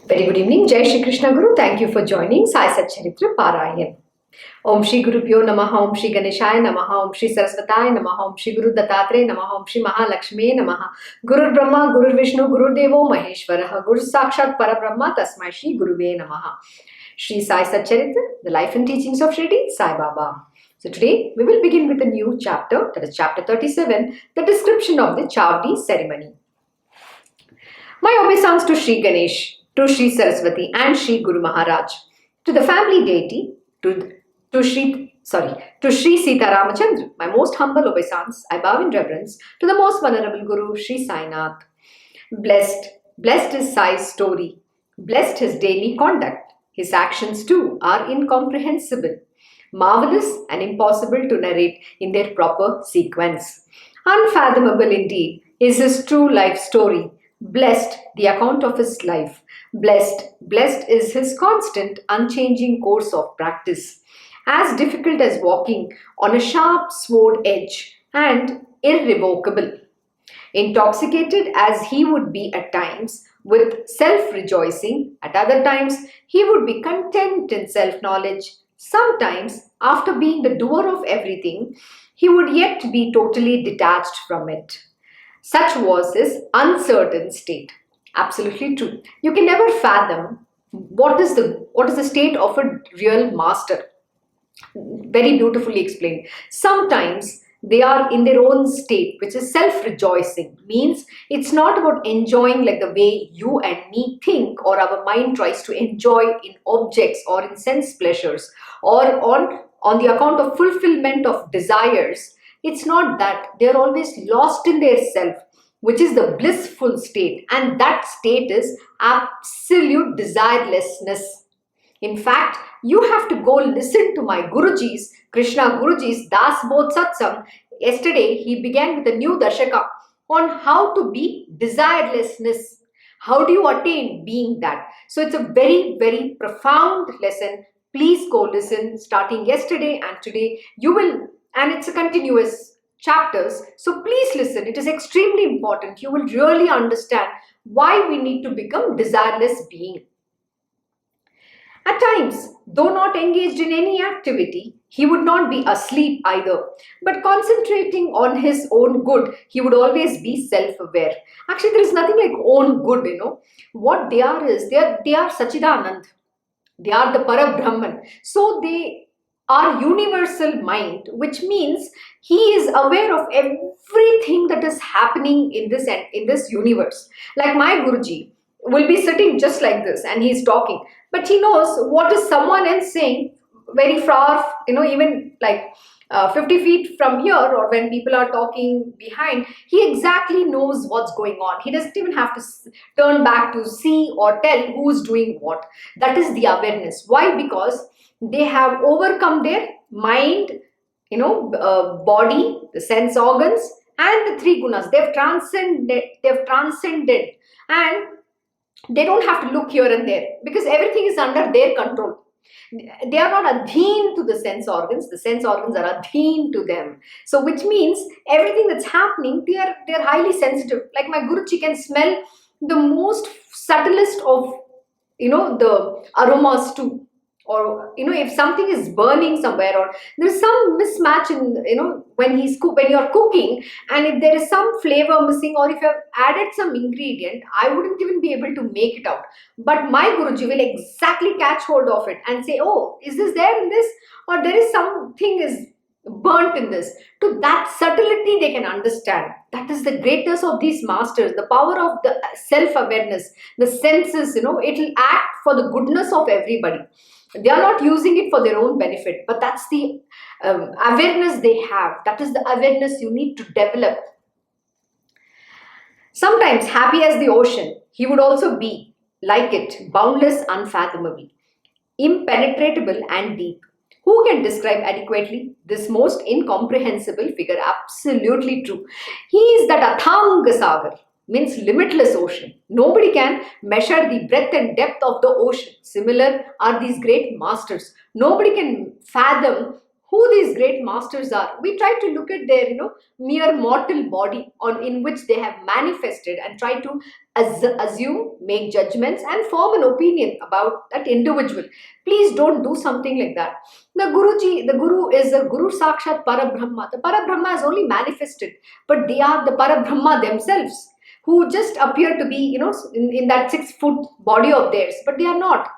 Very good evening. Jai Shri Krishna Guru. Thank you for joining Sai Satcharita Parayan. Om Shri Guru Pyo Namaha, Om Shri Ganeshaya Namaha, Om Shri Saraswataya Namaha, Om Shri Guru Dattatreya Namaha, Om Shri Mahalakshmi Namaha. Guru Brahma, Guru Vishnu, Guru Devo Maheshwaraha, Guru Sakshat Parabrahma, Tasmai Shri Guruve Namaha. Shri Sai Satcharita, the life and teachings of Shirdi, Sai Baba. So today we will begin with a new chapter, that is chapter 37, the description of the Chavadi ceremony. My obeisance to Shri Ganesh, to Shri Saraswati and Shri Guru Maharaj, to the family deity, to Shri Sita Ramachandra, my most humble obeisance, I bow in reverence to the most venerable Guru, Shri Sai Nath. Blessed is Sai's story, blessed his daily conduct, his actions too are incomprehensible, marvelous and impossible to narrate in their proper sequence. Unfathomable indeed is his true life story. Blessed the account of his life. Blessed is his constant, unchanging course of practice. As difficult as walking on a sharp sword edge and irrevocable. Intoxicated as he would be at times with self-rejoicing, at other times he would be content in self-knowledge. Sometimes, after being the doer of everything, he would yet be totally detached from it. Such was his uncertain state. Absolutely true. You can never fathom what is the state of a real master. Very beautifully explained. Sometimes they are in their own state, which is self-rejoicing. Means it's not about enjoying like the way you and me think or our mind tries to enjoy in objects or in sense pleasures or on the account of fulfillment of desires. It's not that. They're always lost in their self, which is the blissful state, and that state is absolute desirelessness. In fact, you have to go listen to my Guruji's, Krishna Guruji's Das Bodh Satsang. Yesterday, he began with a new Dashaka on how to be desirelessness. How do you attain being that? So it's a very, very profound lesson. Please go listen starting yesterday and today. You will, and it's a continuous chapters. So please listen. It is extremely important. You will really understand why we need to become desireless being. At times, though not engaged in any activity, he would not be asleep either. But concentrating on his own good, he would always be self-aware. Actually, there is nothing like own good, What they are is, they are Sachidanand. They are the Parabrahman. So they are universal mind, which means he is aware of everything that is happening in this universe. Like my Guruji will be sitting just like this and he's talking, but he knows what is someone else saying very far, even like 50 feet from here, or when people are talking behind, he exactly knows what's going on. He doesn't even have to turn back to see or tell who's doing what. That is the awareness. Why? Because they have overcome their mind, body, the sense organs, and the three gunas. They've transcended, and they don't have to look here and there because everything is under their control. They are not adheen to the sense organs. The sense organs are adheen to them. So which means everything that's happening, they are highly sensitive. Like my Guruji can smell the most subtlest of, the aromas too. Or, if something is burning somewhere, or there's some mismatch in, when you're cooking, and if there is some flavor missing, or if you have added some ingredient, I wouldn't even be able to make it out. But my Guruji will exactly catch hold of it and say, oh, is this there in this? Or there is something is burnt in this. To that subtlety they can understand. That is the greatness of these masters, the power of the self-awareness, the senses, it will act for the goodness of everybody. They are not using it for their own benefit, but that's the awareness they have. That is the awareness you need to develop. Sometimes happy as the ocean, he would also be like it, boundless, unfathomable, impenetrable and deep. Who can describe adequately this most incomprehensible figure? Absolutely true. He is that Athanga Sagar, means limitless ocean. Nobody can measure the breadth and depth of the ocean. Similar are these great masters. Nobody can fathom who who these great masters are. We try to look at their, mere mortal body in which they have manifested and try to assume, make judgments and form an opinion about that individual. Please don't do something like that. The Guru is a Guru Sakshat Parabrahma. The Parabrahma is only manifested, but they are the Parabrahma themselves, who just appear to be, in that 6-foot body of theirs, but they are not.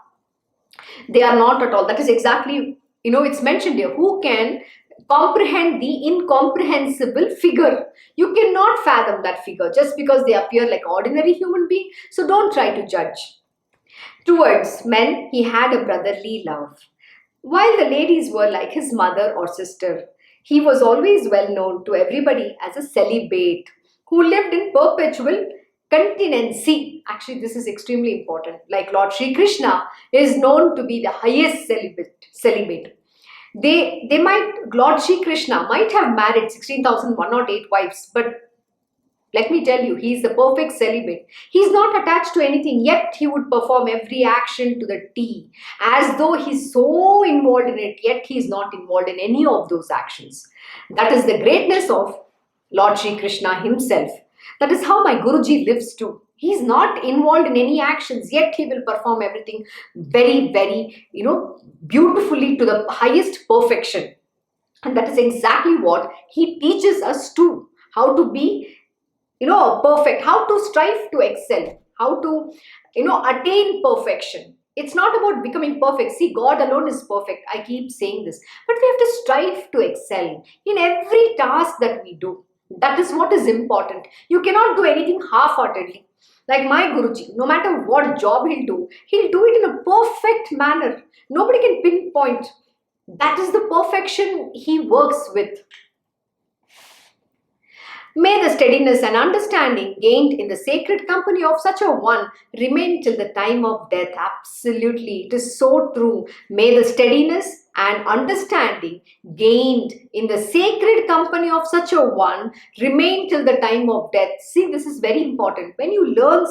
They are not at all. That is exactly, it's mentioned here. Who can comprehend the incomprehensible figure? You cannot fathom that figure just because they appear like ordinary human being. So don't try to judge. Towards men, he had a brotherly love. While the ladies were like his mother or sister, he was always well known to everybody as a celibate who lived in perpetual continency. Actually, this is extremely important. Like Lord Shri Krishna is known to be the highest celibate. Lord Shri Krishna might have married 16,108 wives, but let me tell you, he is the perfect celibate. He is not attached to anything, yet he would perform every action to the T, as though he's so involved in it, yet he is not involved in any of those actions. That is the greatness of Lord Shri Krishna himself. That is how my Guruji lives too. He is not involved in any actions, yet he will perform everything very, very, beautifully to the highest perfection. And that is exactly what he teaches us too. How to be, perfect, how to strive to excel, how to, attain perfection. It's not about becoming perfect. See, God alone is perfect. I keep saying this. But we have to strive to excel in every task that we do. That is what is important. You cannot do anything half-heartedly. Like my Guruji, no matter what job he'll do it in a perfect manner. Nobody can pinpoint. That is the perfection he works with. May the steadiness and understanding gained in the sacred company of such a one remain till the time of death. Absolutely, it is so true. May the steadiness and understanding gained in the sacred company of such a one remain till the time of death. See, this is very important. When you learn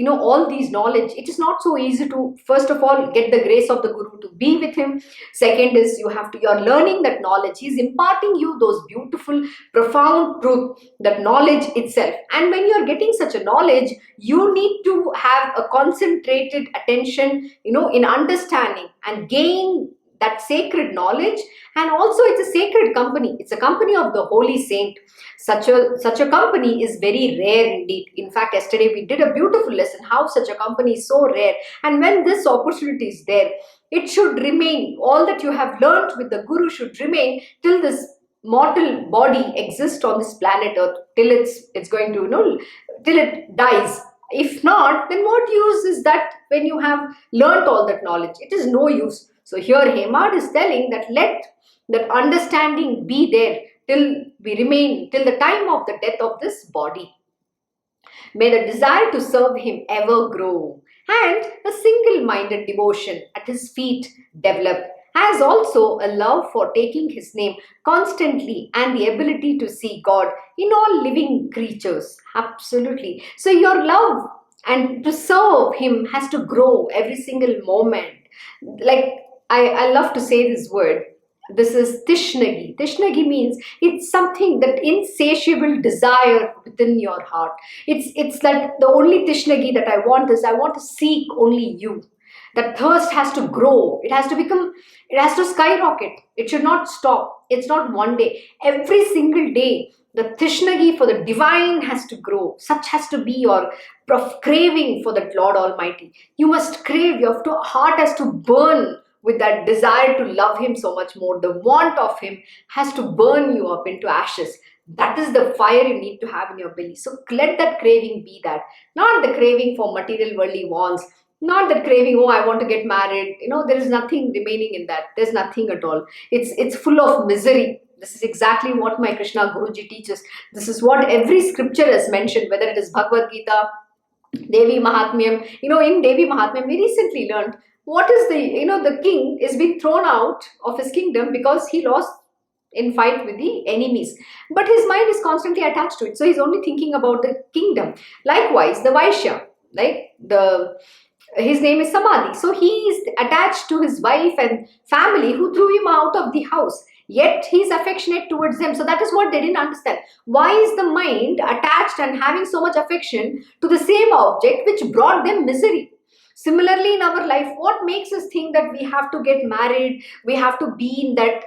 all these knowledge, it is not so easy to, first of all, get the grace of the Guru to be with him. Second is you're learning that knowledge. He is imparting you those beautiful, profound truth, that knowledge itself. And when you are getting such a knowledge, you need to have a concentrated attention, in understanding and gain that sacred knowledge. And also it's a sacred company. It's a company of the holy saint. Such a company is very rare indeed. In fact, yesterday we did a beautiful lesson how such a company is so rare. And when this opportunity is there, it should remain. All that you have learnt with the Guru should remain till this mortal body exists on this planet Earth, till it's going to, till it dies. If not, then what use is that when you have learnt all that knowledge? It is no use. So here Hemad is telling that let that understanding be there till the time of the death of this body. May the desire to serve him ever grow, and a single-minded devotion at his feet develop, as also a love for taking his name constantly and the ability to see God in all living creatures. Absolutely. So your love and to serve him has to grow every single moment. Like I love to say this word. This is Tishnagi. Tishnagi means it's something, that insatiable desire within your heart. It's that the only Tishnagi that I want is I want to seek only you. That thirst has to grow. It has to skyrocket. It should not stop. It's not one day. Every single day, the Tishnagi for the divine has to grow. Such has to be your craving for the Lord Almighty. You must crave. Your heart has to burn with that desire to love him so much more. The want of him has to burn you up into ashes. That is the fire you need to have in your belly. So let that craving be that. Not the craving for material worldly wants. Not that craving, oh, I want to get married. There is nothing remaining in that. There's nothing at all. It's full of misery. This is exactly what my Krishna Guruji teaches. This is what every scripture has mentioned, whether it is Bhagavad Gita, Devi Mahatmyam. In Devi Mahatmyam, we recently learned what is the king is being thrown out of his kingdom because he lost in fight with the enemies. But his mind is constantly attached to it. So he's only thinking about the kingdom. Likewise, the Vaishya, like the His name is Samadhi. So he is attached to his wife and family who threw him out of the house. Yet he is affectionate towards them. So that is what they didn't understand. Why is the mind attached and having so much affection to the same object which brought them misery? Similarly, in our life, what makes us think that we have to get married, we have to be in that,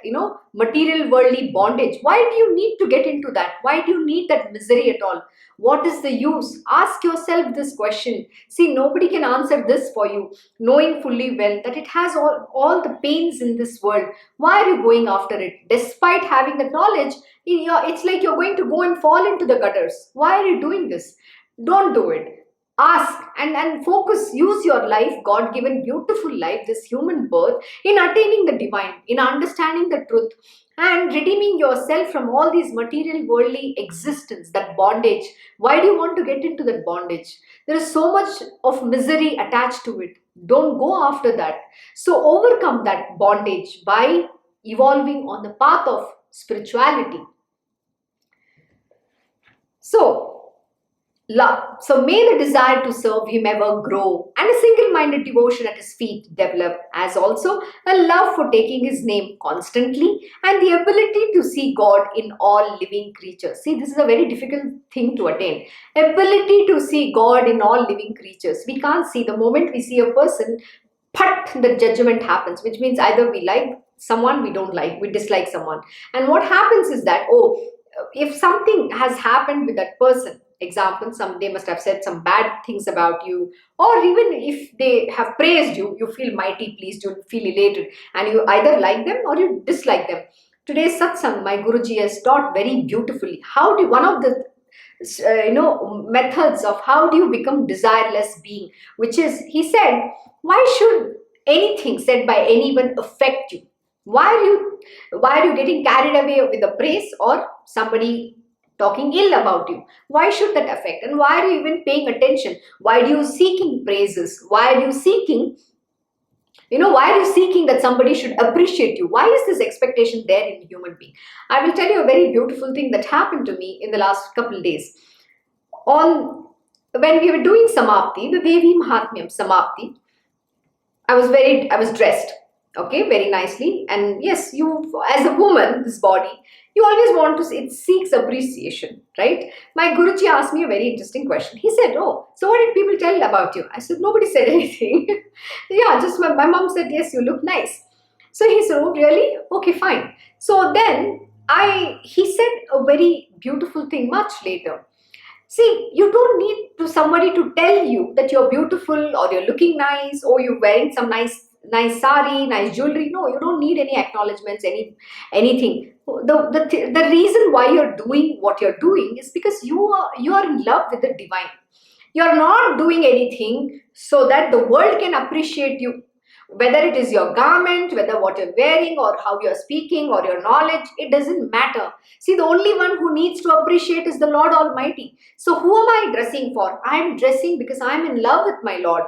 material worldly bondage? Why do you need to get into that? Why do you need that misery at all? What is the use? Ask yourself this question. See, nobody can answer this for you, knowing fully well that it has all the pains in this world. Why are you going after it? Despite having the knowledge, it's like you're going to go and fall into the gutters. Why are you doing this? Don't do it. Ask and focus. Use your life, God given beautiful life, this human birth, in attaining the divine, in understanding the truth, and redeeming yourself from all these material worldly existence, that bondage. Why do you want to get into that bondage? There is so much of misery attached to it. Don't go after that. So overcome that bondage by evolving on the path of spirituality. So may the desire to serve him ever grow, and a single-minded devotion at his feet develop, as also a love for taking his name constantly, and the ability to see God in all living creatures. See, this is a very difficult thing to attain. Ability to see God in all living creatures. We can't see. The moment we see a person, the judgment happens, which means either we like someone, we don't like, we dislike someone. And what happens is that, if something has happened with that person, example, they must have said some bad things about you, or even if they have praised you, you feel mighty pleased, you feel elated, and you either like them or you dislike them. Today's satsang, my Guruji has taught very beautifully how do one of the methods of how do you become desireless being, which is, he said, why should anything said by anyone affect you? Why are you getting carried away with the praise or somebody talking ill about you? Why should that affect? And why are you even paying attention? Why are you seeking praises? Why are you seeking that somebody should appreciate you? Why is this expectation there in a human being? I will tell you a very beautiful thing that happened to me in the last couple of days. When we were doing Samapti, the Devi Mahatmyam Samapti, I was dressed, okay, very nicely. And yes, you, as a woman, this body, you always want to, it seeks appreciation, right? My Guruji asked me a very interesting question. He said, so what did people tell about you? I said, nobody said anything. Yeah, just my mom said, yes, you look nice. So he said, oh, really? Okay, fine. So then he said a very beautiful thing much later. See, you don't need somebody to tell you that you're beautiful or you're looking nice or you're wearing some nice sari, nice jewelry. No, you don't need any acknowledgements, anything. The reason why you're doing what you're doing is because you are in love with the divine. You're not doing anything so that the world can appreciate you. Whether it is your garment, whether what you're wearing or how you're speaking or your knowledge, it doesn't matter. See, the only one who needs to appreciate is the Lord Almighty. So who am I dressing for? I'm dressing because I'm in love with my Lord.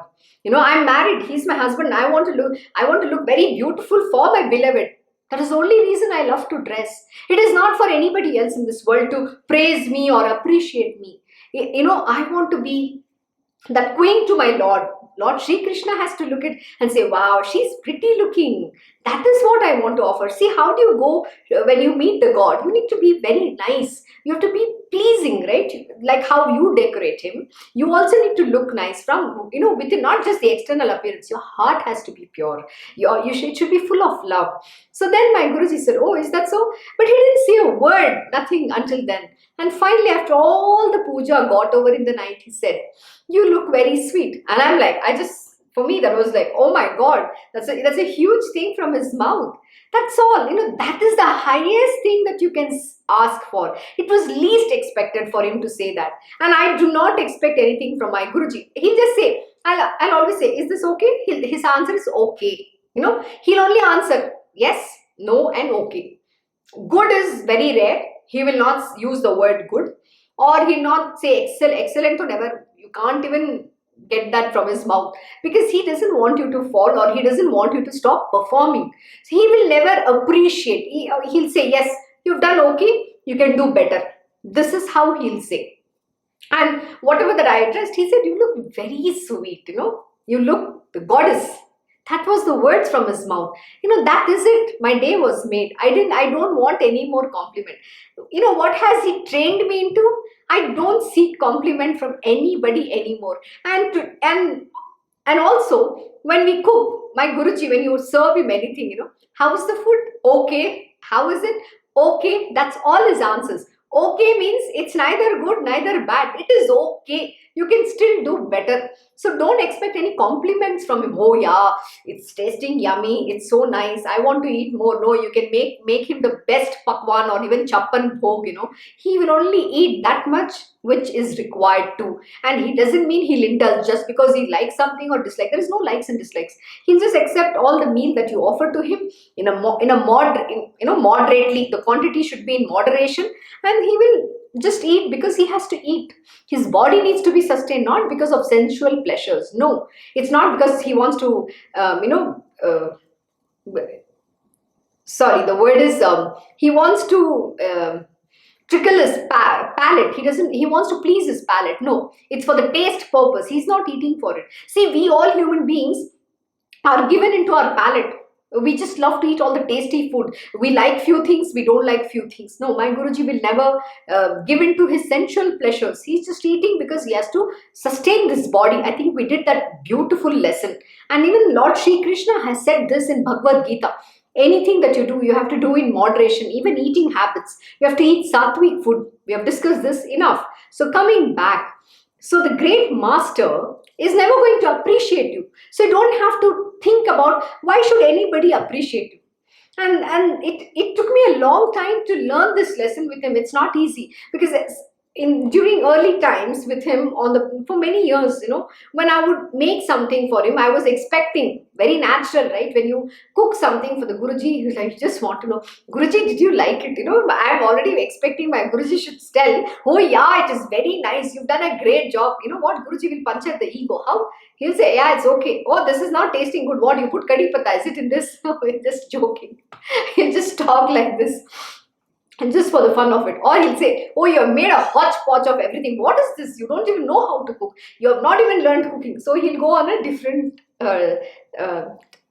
I'm married. He's my husband. I want to look very beautiful for my beloved. That is the only reason I love to dress. It is not for anybody else in this world to praise me or appreciate me. I want to be that queen to my Lord. Lord Shri Krishna has to look at and say, wow, she's pretty looking. That is what I want to offer. See, how do you go when you meet the God? You need to be very nice. You have to be pleasing, right? Like how you decorate him. You also need to look nice from, within, not just the external appearance. Your heart has to be pure. It should be full of love. So then my Guruji said, oh, is that so? But he didn't say a word, nothing until then. And finally, after all the puja got over in the night, he said, you look very sweet. And I'm like, for me, that was like, oh my God, that's a huge thing from his mouth. That's all. That is the highest thing that you can ask for. It was least expected for him to say that. And I do not expect anything from my Guruji. He'll just say, I'll always say, is this okay? His answer is okay. He'll only answer yes, no, and okay. Good is very rare. He will not use the word good. Or he'll not say excellent or never. You can't even get that from his mouth because he doesn't want you to fall or he doesn't want you to stop performing. So he will never appreciate. He'll say, yes, you've done okay, you can do better. This is how he'll say. And whatever that I addressed, he said, you look very sweet, You look the goddess. That was the words from his mouth. That is it. My day was made. I don't want any more compliment. What has he trained me into? I don't seek compliment from anybody anymore. And also, when we cook, my Guruji, when you serve him anything, how is the food? Okay. How is it? Okay. That's all his answers. Okay means it's neither good, neither bad. It is okay. You can still do better. So don't expect any compliments from him. Oh yeah, it's tasting yummy. It's so nice. I want to eat more. No, you can make him the best pakwan or even chappan bhog. He will only eat that much which is required to, and he doesn't mean he'll indulge just because he likes something or dislike. There is no likes and dislikes. He'll just accept all the meal that you offer to him moderately. The quantity should be in moderation, and he will just eat because he has to eat. His body needs to be sustained, not because of sensual pleasures. No, it's not because he wants to sorry, the word is he wants to trickle his palate. He wants to please his palate. No, it's for the taste purpose. He's not eating for it. See, we all human beings are given into our palate. We just love to eat all the tasty food. We like few things, we don't like few things. No, my Guruji will never give in to his sensual pleasures. He's just eating because he has to sustain this body. I think we did that beautiful lesson. And even Lord Shri Krishna has said this in Bhagavad Gita. Anything that you do, you have to do in moderation. Even eating habits, you have to eat sattvic food. We have discussed this enough. So coming back, so the great master is never going to appreciate you. So you don't have to think about why should anybody appreciate you. And it took me a long time to learn this lesson with him. It's not easy because during early times with him for many years, when I would make something for him, I was expecting, very natural, right? When you cook something for the Guruji, you just want to know, Guruji, did you like it? I'm already expecting my Guruji should tell, oh yeah, it is very nice. You've done a great job. You know what? Guruji will punch at the ego. How? He'll say, yeah, it's okay. Oh, this is not tasting good. What? You put kadhi pata. Is it in this? No, just joking. He'll just talk like this. And just for the fun of it. Or he'll say, oh, you have made a hodgepodge of everything. What is this? You don't even know how to cook. You have not even learned cooking. So he'll go on a different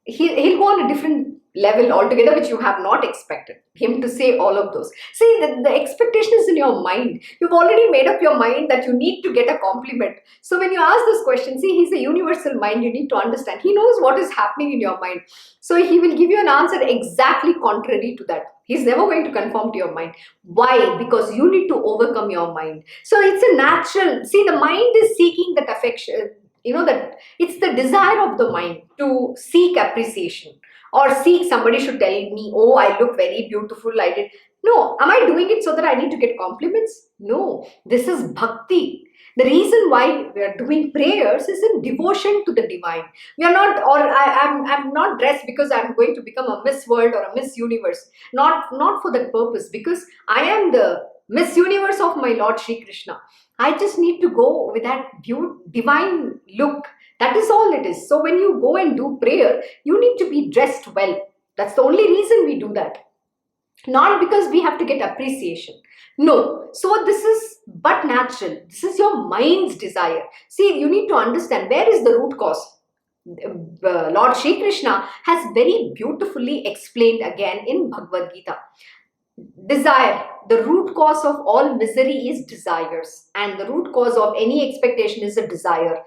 he'll go on a different level altogether, which you have not expected him to say all of those. See, the expectation is in your mind. You've already made up your mind that you need to get a compliment. So when you ask this question, see, he's a universal mind. You need to understand. He knows what is happening in your mind. So he will give you an answer exactly contrary to that. He's never going to conform to your mind. Why? Because you need to overcome your mind. So it's a natural, see, the mind is seeking that affection, that it's the desire of the mind to seek appreciation or seek somebody should tell me, oh, I look very beautiful, I did. No, am I doing it so that I need to get compliments? No, this is bhakti. The reason why we are doing prayers is in devotion to the divine. We are not, or I'm not dressed because I'm going to become a Miss World or a Miss Universe. Not for that purpose, because I am the Miss Universe of my Lord Shri Krishna. I just need to go with that divine look. That is all it is. So when you go and do prayer, you need to be dressed well. That's the only reason we do that. Not because we have to get appreciation. No. So this is but natural. This is your mind's desire. See, you need to understand where is the root cause. Lord Shri Krishna has very beautifully explained again in Bhagavad Gita. Desire. The root cause of all misery is desires. And the root cause of any expectation is a desire.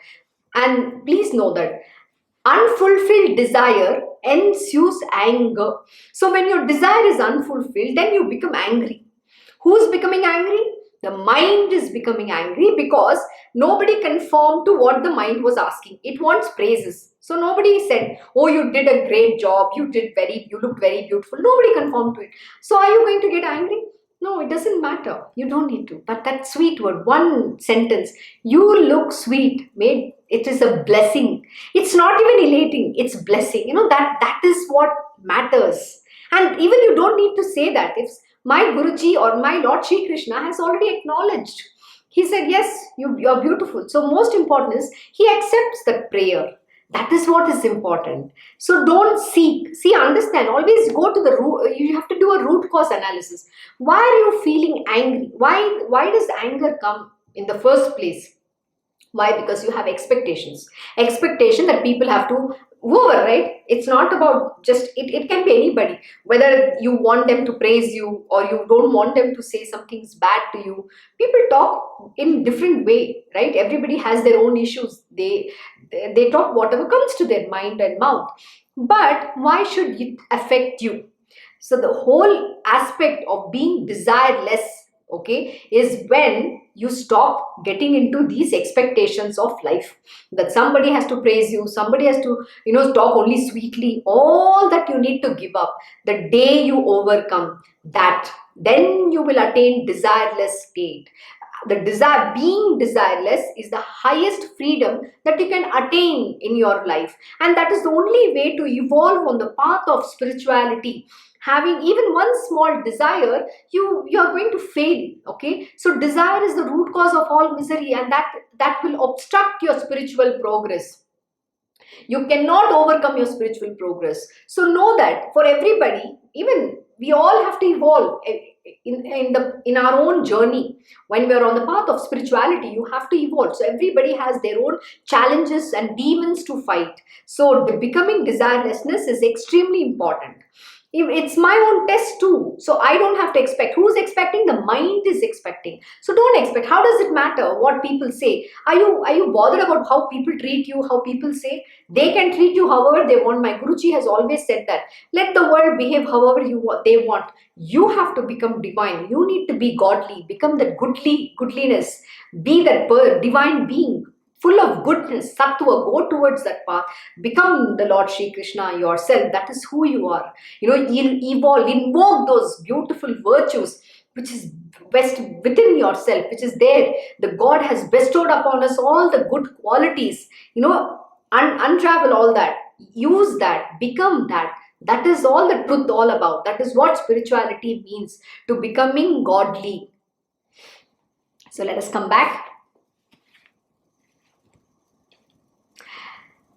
And please know that unfulfilled desire ensues anger. So when your desire is unfulfilled, then you become angry. Who's becoming angry? The mind is becoming angry because nobody conformed to what the mind was asking. It wants praises. So nobody said, oh, you did a great job. You looked very beautiful. Nobody conformed to it. So are you going to get angry? No, it doesn't matter. You don't need to. But that sweet word, one sentence, you look sweet, it is a blessing. It's not even elating, it's blessing. That is what matters. And even you don't need to say that. If my Guruji or my Lord Shri Krishna has already acknowledged. He said, yes, you're beautiful. So most important is he accepts that prayer. That is what is important. So don't seek. See, understand. Always go to the root. You have to do a root cause analysis. Why are you feeling angry? Why does anger come in the first place? Why? Because you have expectations. Expectation that people have to, whoever, right? It's not about just, it can be anybody. Whether you want them to praise you or you don't want them to say something's bad to you. People talk in different way, right? Everybody has their own issues. They talk whatever comes to their mind and mouth. But why should it affect you? So the whole aspect of being desireless, okay, is when you stop getting into these expectations of life, that somebody has to praise you, somebody has to, talk only sweetly. All that you need to give up. The day you overcome that, then you will attain desireless state. The desire, being desireless, is the highest freedom that you can attain in your life, and that is the only way to evolve on the path of spirituality. Having even one small desire, you are going to fail. Okay, so desire is the root cause of all misery, and that will obstruct your spiritual progress. You cannot overcome your spiritual progress. So know that for everybody, even we all have to evolve in our own journey. When we are on the path of spirituality, you have to evolve. So everybody has their own challenges and demons to fight. So the becoming desirelessness is extremely important. It's my own test too, so I don't have to expect. Who's expecting? The mind is expecting. So don't expect. How does it matter what people say? Are you bothered about how people treat you, how people say? They can treat you however they want. My Guruji has always said that let the world behave however they want. You have to become divine. You need to be godly, become that goodliness, be that divine being full of goodness, sattva. Go towards that path. Become the Lord Shri Krishna yourself. That is who you are. Evolve, invoke those beautiful virtues which is best within yourself, which is there. The God has bestowed upon us all the good qualities. Untravel all that. Use that. Become that. That is all the truth all about. That is what spirituality means, to becoming godly. So let us come back.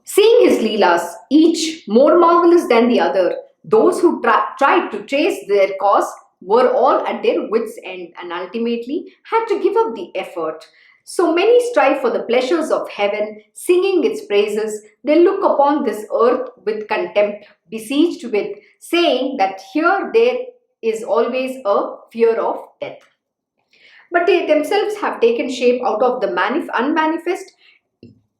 Seeing his leelas, each more marvelous than the other, those who tried to trace their cause were all at their wits' end and ultimately had to give up the effort. So many strive for the pleasures of heaven, singing its praises. They look upon this earth with contempt, besieged with, saying that here there is always a fear of death. But they themselves have taken shape out of the unmanifest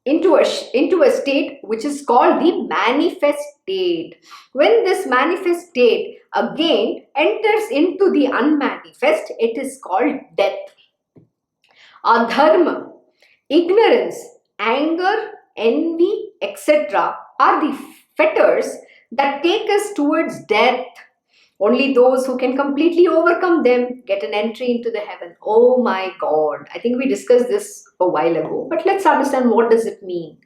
into a state which is called the manifest state. When this manifest state again enters into the unmanifest, it is called death. Adharma, ignorance, anger, envy, etc. are the fetters that take us towards death. Only those who can completely overcome them get an entry into the heaven. Oh my God. I think we discussed this a while ago. But let's understand, what does it mean?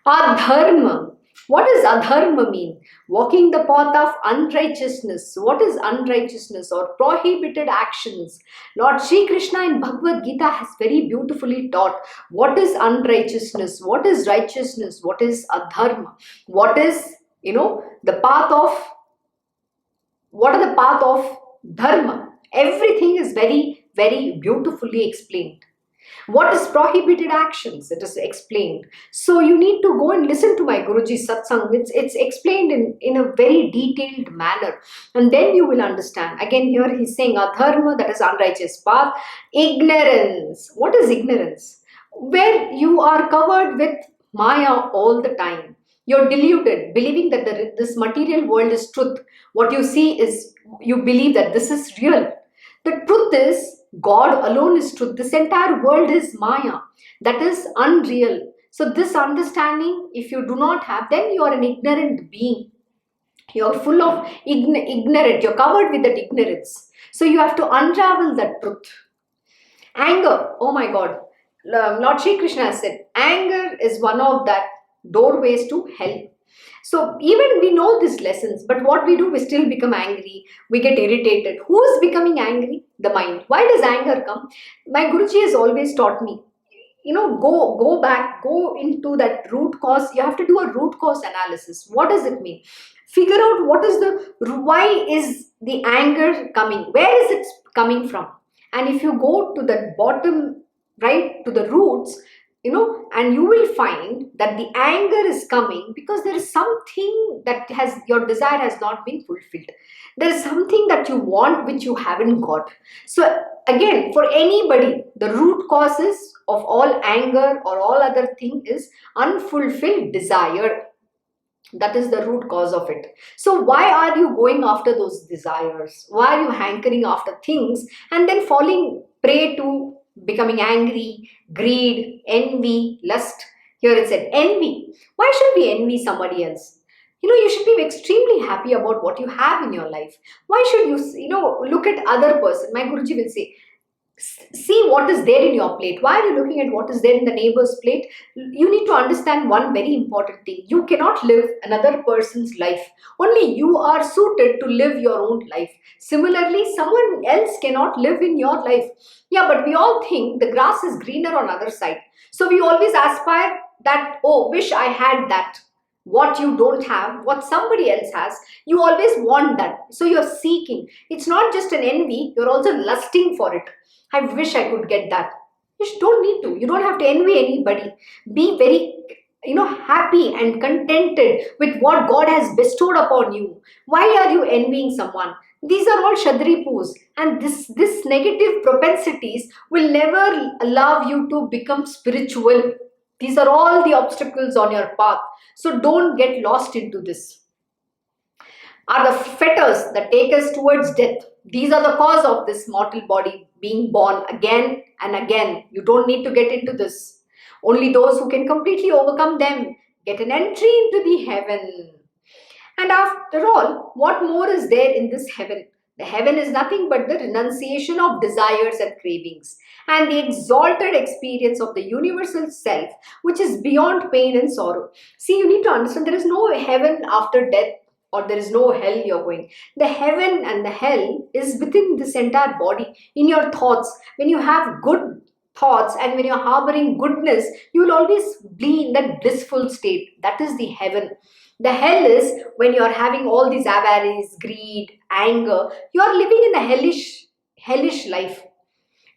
Adharma. What does adharma mean? Walking the path of unrighteousness. What is unrighteousness or prohibited actions? Lord Shri Krishna in Bhagavad Gita has very beautifully taught what is unrighteousness, what is righteousness, what is adharma, what is, the path of, what are the path of dharma. Everything is very, very beautifully explained. What is prohibited actions? It is explained. So you need to go and listen to my Guruji's satsang. It's explained in a very detailed manner. And then you will understand. Again, here he's saying adharma, that is unrighteous path. Ignorance. What is ignorance? Where you are covered with maya all the time. You're deluded, believing that this material world is truth. What you see is, you believe that this is real. The truth is, God alone is truth. This entire world is maya. That is unreal. So this understanding, if you do not have, then you are an ignorant being. You're full of ignorant. You're covered with that ignorance. So you have to unravel that truth. Anger. Oh my God. Lord Shri Krishna said, anger is one of that doorways to hell. So even we know these lessons, but what we do, we still become angry. We get irritated. Who is becoming angry? The mind. Why does anger come? My Guruji has always taught me, go back, go into that root cause. You have to do a root cause analysis. What does it mean? Figure out why is the anger coming? Where is it coming from? And if you go to the bottom, right, to the roots, and you will find that the anger is coming because there is something that your desire has not been fulfilled. There is something that you want which you haven't got. So again, for anybody, the root causes of all anger or all other thing is unfulfilled desire. That is the root cause of it. So why are you going after those desires? Why are you hankering after things and then falling prey to becoming angry, greed, envy, lust? Here it said envy. Why should we envy somebody else? You should be extremely happy about what you have in your life. Why should you, look at other person? My Guruji will say, see what is there in your plate. Why are you looking at what is there in the neighbor's plate? You need to understand one very important thing. You cannot live another person's life. Only you are suited to live your own life. Similarly, someone else cannot live in your life. Yeah, but we all think the grass is greener on other side. So we always aspire that, oh, wish I had that. What you don't have, what somebody else has, you always want that. So you're seeking. It's not just an envy, you're also lusting for it. I wish I could get that. You don't need to. You don't have to envy anybody. Be very, happy and contented with what God has bestowed upon you. Why are you envying someone? These are all Shadripus, and this negative propensities will never allow you to become spiritual. These are all the obstacles on your path. So don't get lost into this. Are the fetters that take us towards death. These are the cause of this mortal body being born again and again. You don't need to get into this. Only those who can completely overcome them get an entry into the heaven. And after all, what more is there in this heaven? The heaven is nothing but the renunciation of desires and cravings and the exalted experience of the universal self, which is beyond pain and sorrow. See, you need to understand there is no heaven after death, or there is no hell you're going. The heaven and the hell is within this entire body, in your thoughts. When you have good thoughts and when you're harboring goodness, you will always be in that blissful state. That is the heaven. The hell is when you're having all these avarice, greed, anger. You're living in a hellish life.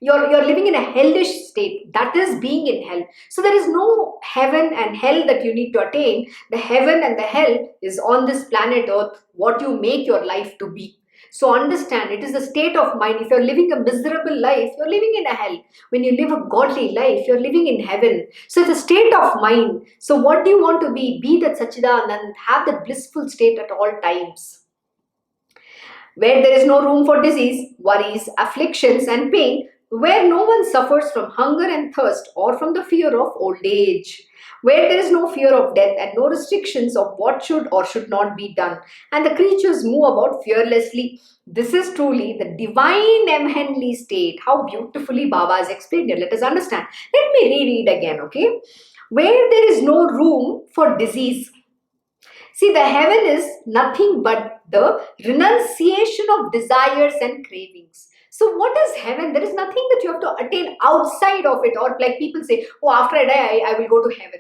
You're living in a hellish state. That is being in hell. So there is no heaven and hell that you need to attain. The heaven and the hell is on this planet Earth, what you make your life to be. So understand, it is the state of mind. If you're living a miserable life, you're living in a hell. When you live a godly life, you're living in heaven. So it's a state of mind. So what do you want to be? Be that Satchidanand and have that blissful state at all times. Where there is no room for disease, worries, afflictions and pain, where no one suffers from hunger and thirst or from the fear of old age, where there is no fear of death and no restrictions of what should or should not be done, and the creatures move about fearlessly. This is truly the divine heavenly state. How beautifully Baba has explained it. Let us understand. Let me reread again, okay? Where there is no room for disease. See, the heaven is nothing but the renunciation of desires and cravings. So what is heaven? There is nothing that you have to attain outside of it, or like people say, oh, after I die, I will go to heaven.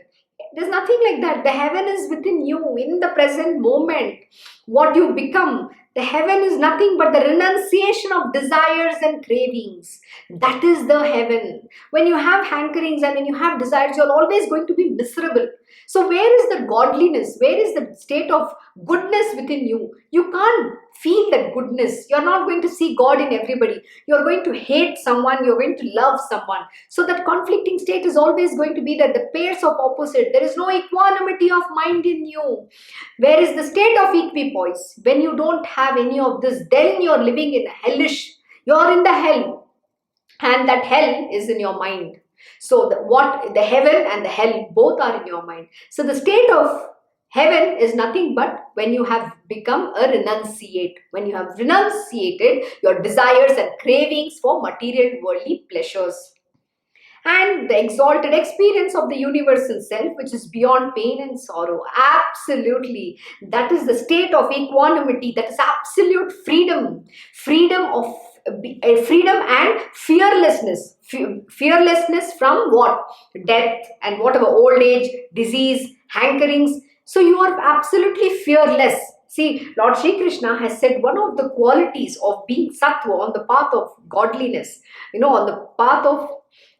There's nothing like that. The heaven is within you, in the present moment. What you become. The heaven is nothing but the renunciation of desires and cravings. That is the heaven. When you have hankerings and when you have desires, you're always going to be miserable. So where is the godliness? Where is the state of goodness within you? You can't feel that goodness. You're not going to see God in everybody. You're going to hate someone. You're going to love someone. So that conflicting state is always going to be that the pairs of opposite. There is no equanimity of mind in you. Where is the state of equipoise? When you don't have any of this, then you're living in hellish. You're in the hell. And that hell is in your mind. So the heaven and the hell both are in your mind. So the state of heaven is nothing but when you have become a renunciate. When you have renunciated your desires and cravings for material worldly pleasures. And the exalted experience of the universal self, which is beyond pain and sorrow. Absolutely. That is the state of equanimity. That is absolute freedom. Freedom and fearlessness. Fearlessness from what? Death and whatever old age, disease, hankerings. So you are absolutely fearless. See, Lord Shri Krishna has said one of the qualities of being sattva on the path of godliness, on the path of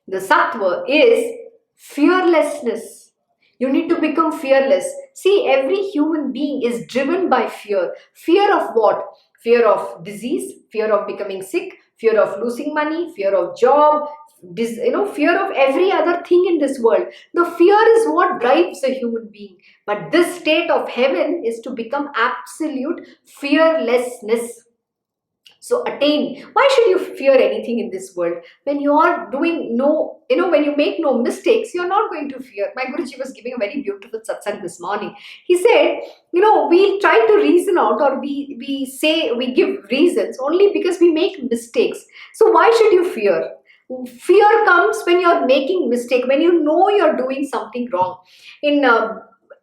the sattva is Fearlessness. You need to become fearless. See, every human being is driven by fear. Fear of what? Fear of disease, fear of becoming sick, fear of losing money, fear of job, fear of every other thing in this world. The fear is what drives a human being. But this state of heaven is to become absolute fearlessness. So attain. Why should you fear anything in this world? When you are doing no, when you make no mistakes, you're not going to fear. My Guruji was giving a very beautiful satsang this morning. He said, we try to reason out, or we give reasons only because we make mistakes. So why should you fear? Fear comes when you're making mistake, when you know you're doing something wrong. In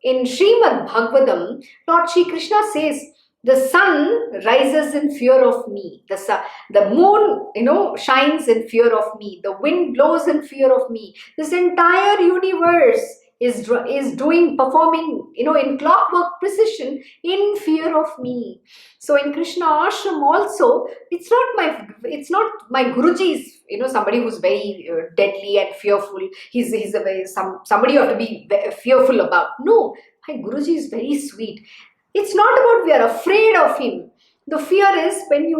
Srimad Bhagavatam, Lord Shri Krishna says, the sun rises in fear of me. The moon, shines in fear of me. The wind blows in fear of me. This entire universe is performing, in clockwork precision in fear of me. So in Krishna Ashram also, it's not my Guruji's, somebody who's very deadly and fearful. He's somebody you have to be fearful about. No, my Guruji is very sweet. It's not about we are afraid of him. The fear is when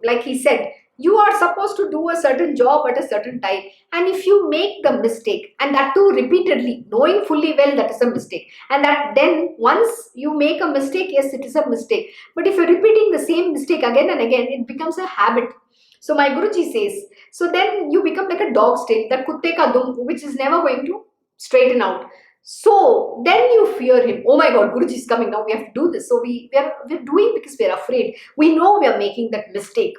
like he said, you are supposed to do a certain job at a certain time. And if you make the mistake, and that too repeatedly, knowing fully well that is a mistake. And that then once you make a mistake, yes, it is a mistake. But if you're repeating the same mistake again and again, it becomes a habit. So my Guruji says, so then you become like a dog's tail, that kutte ka dum, which is never going to straighten out. So then you fear him. Oh my God, Guruji is coming now. We have to do this. So we're doing because we're afraid. We know we are making that mistake.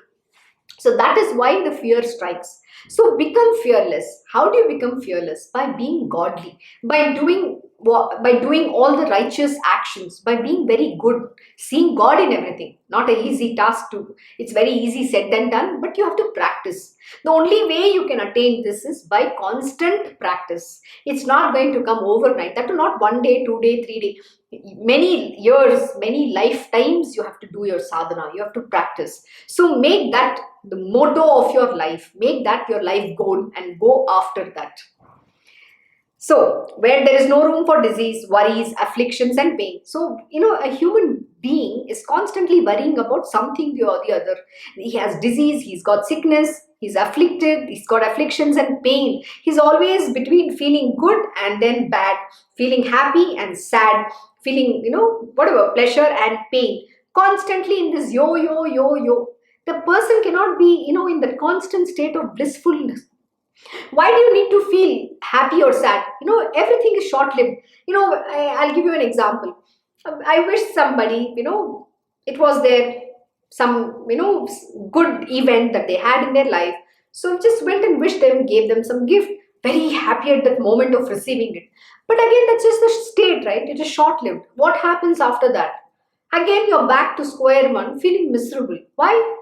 So that is why the fear strikes. So become fearless. How do you become fearless? By being godly, by doing all the righteous actions, by being very good, seeing God in everything. Not an easy task to. It's very easy said than done, but you have to practice. The only way you can attain this is by constant practice. It's not going to come overnight. That will not 1 day, 2 day, 3 day. Many years, many lifetimes you have to do your sadhana. You have to practice. So make that the motto of your life. Make that your life goal and go after that. So, where there is no room for disease, worries, afflictions and pain. So, a human being is constantly worrying about something or the other. He has disease, he's got sickness, he's afflicted, he's got afflictions and pain. He's always between feeling good and then bad, feeling happy and sad, feeling, whatever, pleasure and pain. Constantly in this yo. The person cannot be, in that constant state of blissfulness. Why do you need to feel happy or sad? Everything is short-lived. I'll give you an example. I wish somebody, it was their some, good event that they had in their life. So just went and wished them, gave them some gift. Very happy at that moment of receiving it. But again, that's just the state, right? It is short-lived. What happens after that? Again, you're back to square one, feeling miserable. Why?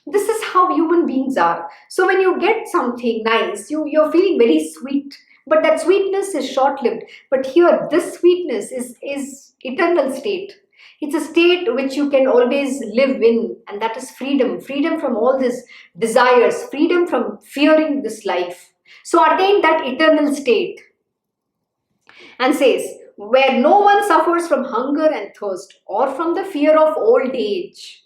This is how human beings are. So when you get something nice, you're feeling very sweet. But that sweetness is short-lived. But here, this sweetness is eternal state. It's a state which you can always live in. And that is freedom. Freedom from all these desires. Freedom from fearing this life. So attain that eternal state. And says, where no one suffers from hunger and thirst or from the fear of old age.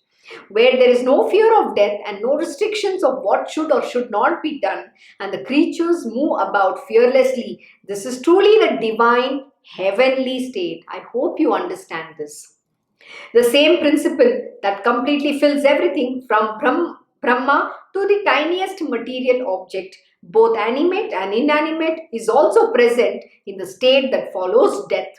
Where there is no fear of death and no restrictions of what should or should not be done, and the creatures move about fearlessly. This is truly the divine heavenly state. I hope you understand this. The same principle that completely fills everything from Brahma to the tiniest material object, both animate and inanimate, is also present in the state that follows death,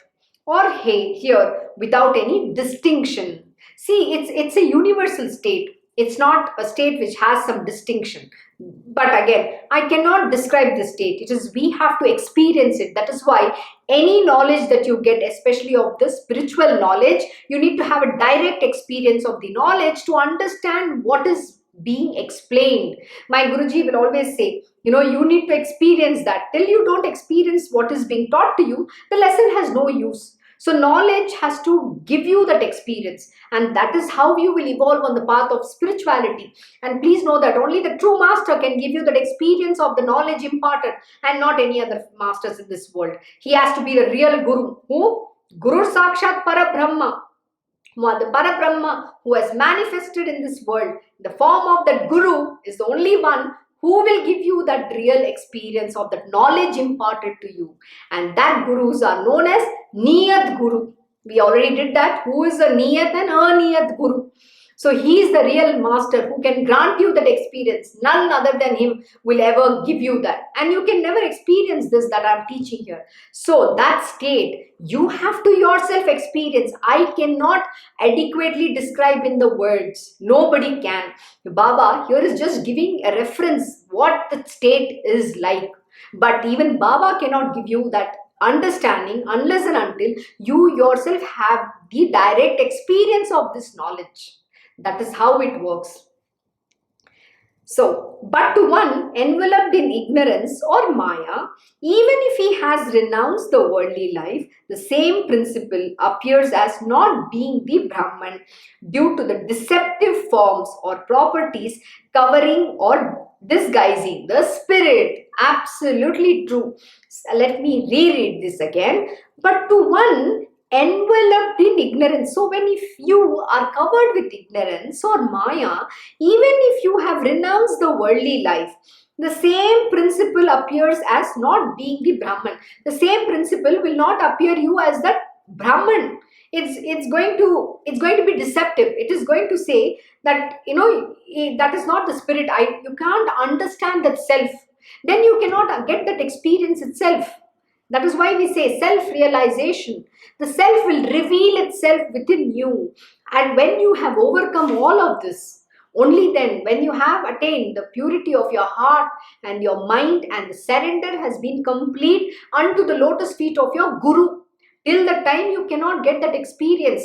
or here without any distinction. See, it's a universal state. It's not a state which has some distinction. But again, I cannot describe this state. We have to experience it. That is why any knowledge that you get, especially of the spiritual knowledge, you need to have a direct experience of the knowledge to understand what is being explained. My Guruji will always say, you need to experience that. Till you don't experience what is being taught to you, the lesson has no use. So knowledge has to give you that experience, and that is how you will evolve on the path of spirituality. And please know that only the true master can give you that experience of the knowledge imparted, and not any other masters in this world. He has to be the real guru. Who? Guru Sakshat Parabrahma. The Parabrahma who has manifested in this world. The form of that guru is the only one who will give you that real experience of that knowledge imparted to you. And that gurus are known as Niyat Guru. We already did that. Who is a Niyat and Aniyat Guru? So he is the real master who can grant you that experience. None other than him will ever give you that. And you can never experience this that I am teaching here. So that state, you have to yourself experience. I cannot adequately describe in the words. Nobody can. Baba here is just giving a reference what the state is like. But even Baba cannot give you that understanding unless and until you yourself have the direct experience of this knowledge. That is how it works. So, but to one enveloped in ignorance or Maya, even if he has renounced the worldly life, the same principle appears as not being the Brahman due to the deceptive forms or properties covering or disguising the spirit. Absolutely true. Let me reread this again. But to one enveloped in ignorance. So when if you are covered with ignorance or Maya, even if you have renounced the worldly life, the same principle appears as not being the Brahman. The same principle will not appear you as that Brahman. It's going to be deceptive. It is going to say that that is not the spirit. You can't understand that self. Then you cannot get that experience itself. That is why we say self-realization. The self will reveal itself within you. And when you have overcome all of this, only then, when you have attained the purity of your heart and your mind, and the surrender has been complete unto the lotus feet of your Guru, till the time you cannot get that experience.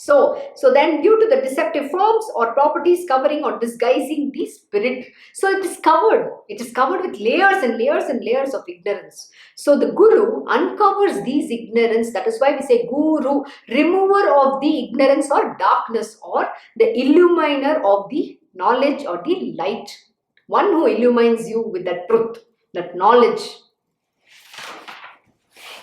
So then due to the deceptive forms or properties covering or disguising the spirit, so it is covered with layers and layers and layers of ignorance. So the Guru uncovers these ignorance. That is why we say Guru, remover of the ignorance or darkness, or the illuminer of the knowledge or the light. One who illumines you with that truth, that knowledge.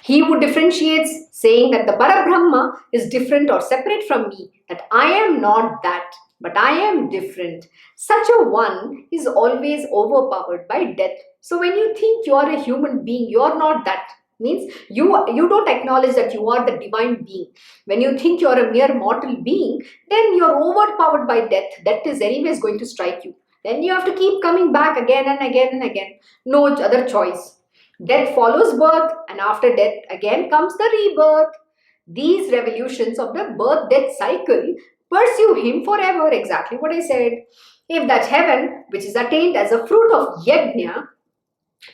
He who differentiates, saying that the Parabrahma is different or separate from me, that I am not that, but I am different. Such a one is always overpowered by death. So when you think you are a human being, you are not that. Means you don't acknowledge that you are the divine being. When you think you are a mere mortal being, then you are overpowered by death. Death is anyways going to strike you. Then you have to keep coming back again and again and again. No other choice. Death follows birth, and after death again comes the rebirth. These revolutions of the birth-death cycle pursue him forever. Exactly what I said. If that heaven, which is attained as a fruit of yajna,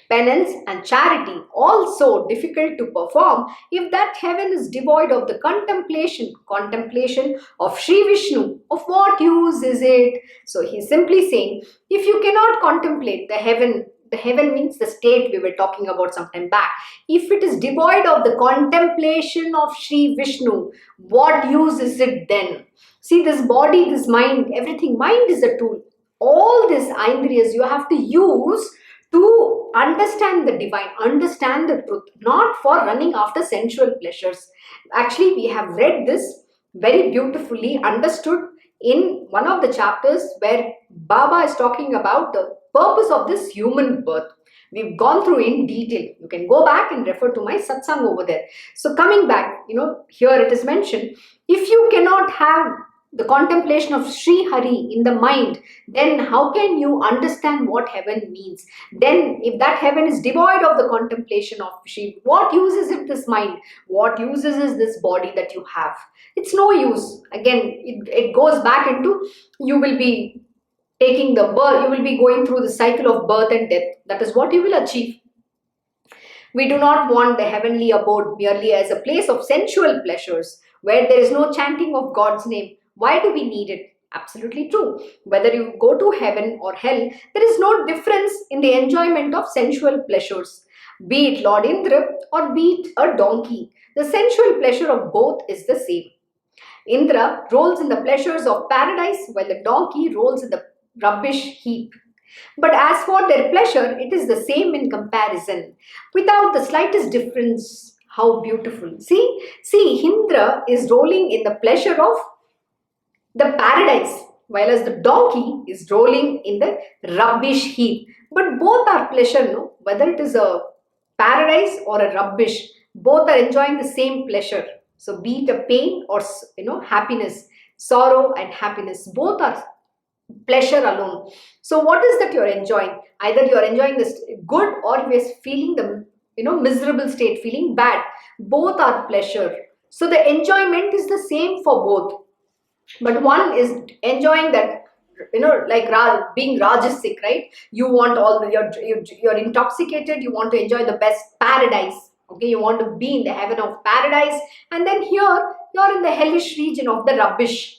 penance and charity, also difficult to perform, if that heaven is devoid of the contemplation of Sri Vishnu, of what use is it? So he is simply saying, if you cannot contemplate the heaven means the state we were talking about some time back. If it is devoid of the contemplation of Sri Vishnu, what use is it then? See, this body, this mind, everything, mind is a tool. All these indriyas you have to use to understand the divine, understand the truth, not for running after sensual pleasures. Actually, we have read this very beautifully, understood in one of the chapters where Baba is talking about the purpose of this human birth. We've gone through in detail. You can go back and refer to my satsang over there. So coming back, here it is mentioned, if you cannot have the contemplation of Sri Hari in the mind, then how can you understand what heaven means? Then if that heaven is devoid of the contemplation of Sri, what use is it this mind? What uses is this body that you have? It's no use. Again, it goes back into, you will be taking the birth, you will be going through the cycle of birth and death. That is what you will achieve. We do not want the heavenly abode merely as a place of sensual pleasures where there is no chanting of God's name. Why do we need it? Absolutely true. Whether you go to heaven or hell, there is no difference in the enjoyment of sensual pleasures. Be it Lord Indra or be it a donkey, the sensual pleasure of both is the same. Indra rolls in the pleasures of paradise while the donkey rolls in the rubbish heap. But as for their pleasure, it is the same in comparison, without the slightest difference. How beautiful. See, Indra is rolling in the pleasure of the paradise, while as the donkey is rolling in the rubbish heap. But both are pleasure, no? Whether it is a paradise or a rubbish, both are enjoying the same pleasure. So be it a pain or happiness, sorrow and happiness, both are pleasure alone. So what is that you're enjoying? Either you're enjoying this good or you're feeling the miserable state, feeling bad. Both are pleasure. So the enjoyment is the same for both. But one is enjoying that, like being rajasic, right? You want all the, you're intoxicated, you want to enjoy the best paradise. Okay, you want to be in the heaven of paradise, and then here you're in the hellish region of the rubbish.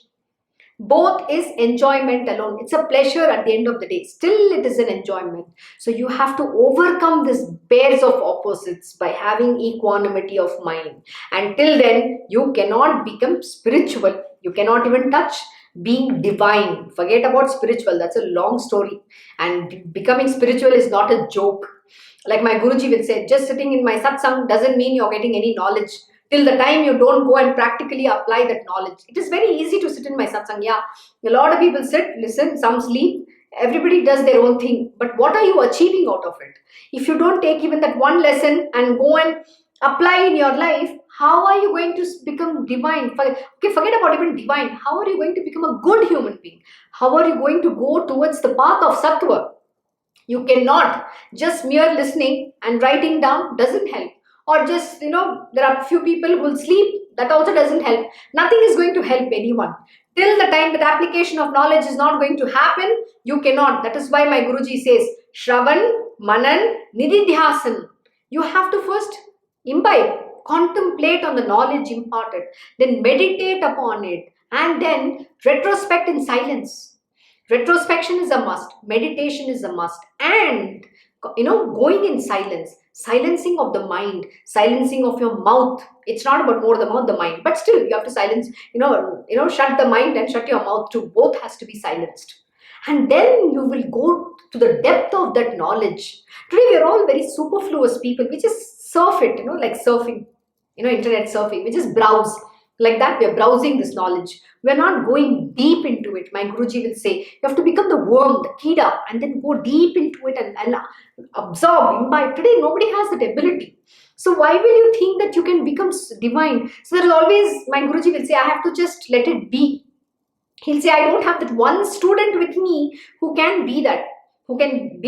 Both is enjoyment alone. It's a pleasure at the end of the day. Still, it is an enjoyment. So you have to overcome this pairs of opposites by having equanimity of mind. Until then, you cannot become spiritual. You cannot even touch being divine. Forget about spiritual. That's a long story. And becoming spiritual is not a joke. Like my Guruji will say, just sitting in my satsang doesn't mean you're getting any knowledge. Till the time you don't go and practically apply that knowledge. It is very easy to sit in my satsang. Yeah, a lot of people sit, listen, some sleep. Everybody does their own thing. But what are you achieving out of it? If you don't take even that one lesson and go and apply in your life, how are you going to become divine? Okay, forget about even divine. How are you going to become a good human being? How are you going to go towards the path of sattva? You cannot. Just mere listening and writing down doesn't help. Or just, there are a few people who will sleep. That also doesn't help. Nothing is going to help anyone. Till the time that application of knowledge is not going to happen, you cannot. That is why my Guruji says, Shravan, Manan, Nididhyasan. You have to first imbibe, contemplate on the knowledge imparted, then meditate upon it, and then retrospect in silence. Retrospection is a must. Meditation is a must. And, going in silence. Silencing of the mind, silencing of your mouth. It's not about more the mouth, the mind. But still, you have to silence, shut the mind and shut your mouth too. Both has to be silenced. And then you will go to the depth of that knowledge. Today, we are all very superfluous people. We just surf it, like surfing, internet surfing. We just browse. Like that, we are browsing this knowledge. We are not going deep into it. My Guruji will say, you have to become the worm, the kida, and then go deep into it and absorb, imbibe. Today, nobody has that ability. So why will you think that you can become divine? So there is always, my Guruji will say, I have to just let it be. He'll say, I don't have that one student with me who can be that, who can,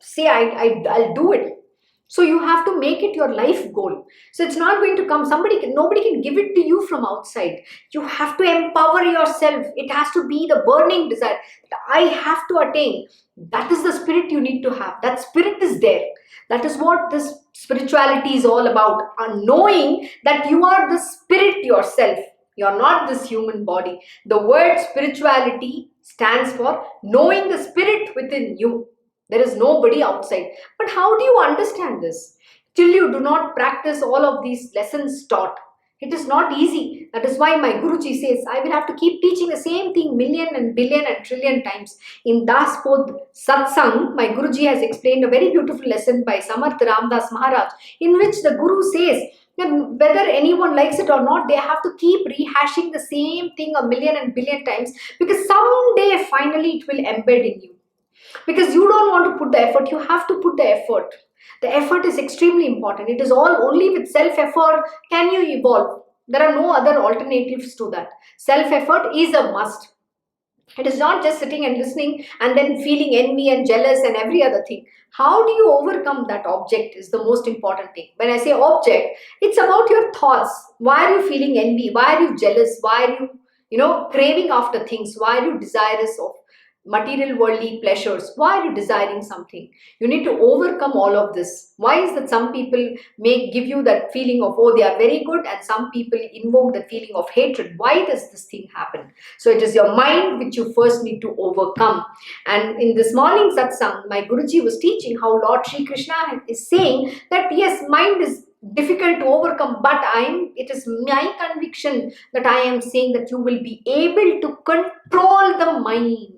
say, I'll do it. So you have to make it your life goal. So it's not going to come, nobody can give it to you from outside. You have to empower yourself. It has to be the burning desire that I have to attain. That is the spirit you need to have. That spirit is there. That is what this spirituality is all about. Knowing that you are the spirit yourself. You are not this human body. The word spirituality stands for knowing the spirit within you. There is nobody outside. But how do you understand this? Till you do not practice all of these lessons taught. It is not easy. That is why my Guruji says, I will have to keep teaching the same thing million and billion and trillion times. In Daspod Satsang, my Guruji has explained a very beautiful lesson by Samarth Ramdas Maharaj, in which the Guru says, that whether anyone likes it or not, they have to keep rehashing the same thing a million and billion times, because someday finally it will embed in you. Because you don't want to put the effort, you have to put the effort. The effort is extremely important. It is all only with self-effort can you evolve. There are no other alternatives to that. Self-effort is a must. It is not just sitting and listening and then feeling envy and jealous and every other thing. How do you overcome that object is the most important thing. When I say object, it's about your thoughts. Why are you feeling envy? Why are you jealous? Why are you, craving after things? Why are you desirous of material worldly pleasures. Why are you desiring something? You need to overcome all of this. Why is that some people may give you that feeling of, oh, they are very good, and some people invoke the feeling of hatred? Why does this thing happen? So it is your mind which you first need to overcome. And in this morning satsang, my Guruji was teaching how Lord Shri Krishna is saying that yes, mind is difficult to overcome, but it is my conviction that I am saying that you will be able to control the mind.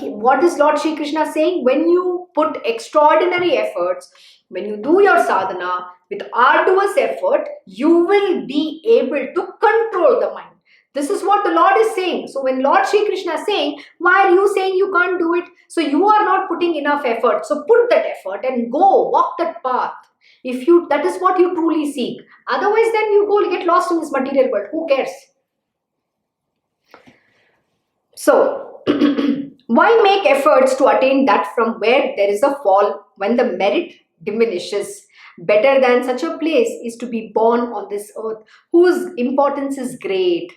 What is Lord Shri Krishna saying? When you put extraordinary efforts, when you do your sadhana with arduous effort, you will be able to control the mind. This is what the Lord is saying. So when Lord Shri Krishna is saying, why are you saying you can't do it? So you are not putting enough effort. So put that effort and go, walk that path. If you, that is what you truly seek. Otherwise, then you go get lost in this material world. Who cares? So, why make efforts to attain that from where there is a fall when the merit diminishes? Better than such a place is to be born on this earth, whose importance is great.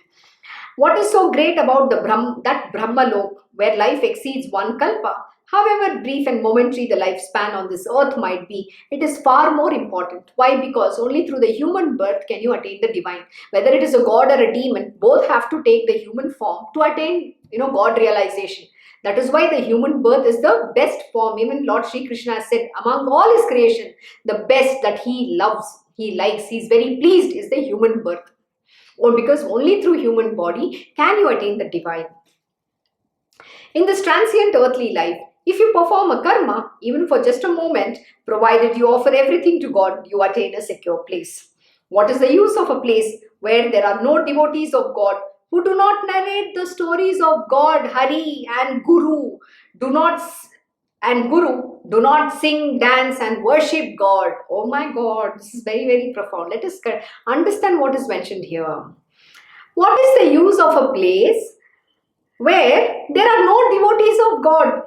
What is so great about that Brahmalok, where life exceeds one kalpa? However brief and momentary the lifespan on this earth might be, it is far more important. Why? Because only through the human birth can you attain the divine. Whether it is a god or a demon, both have to take the human form to attain, God realization. That is why the human birth is the best form. Even Lord Shri Krishna said, among all his creation, the best that he loves, he likes, he is very pleased is the human birth. Or because only through human body can you attain the divine. In this transient earthly life, if you perform a karma, even for just a moment, provided you offer everything to God, you attain a secure place. What is the use of a place where there are no devotees of God who do not narrate the stories of God, Hari and Guru? Do not sing, dance and worship God. Oh my God, this is very, very profound. Let us understand what is mentioned here. What is the use of a place where there are no devotees of God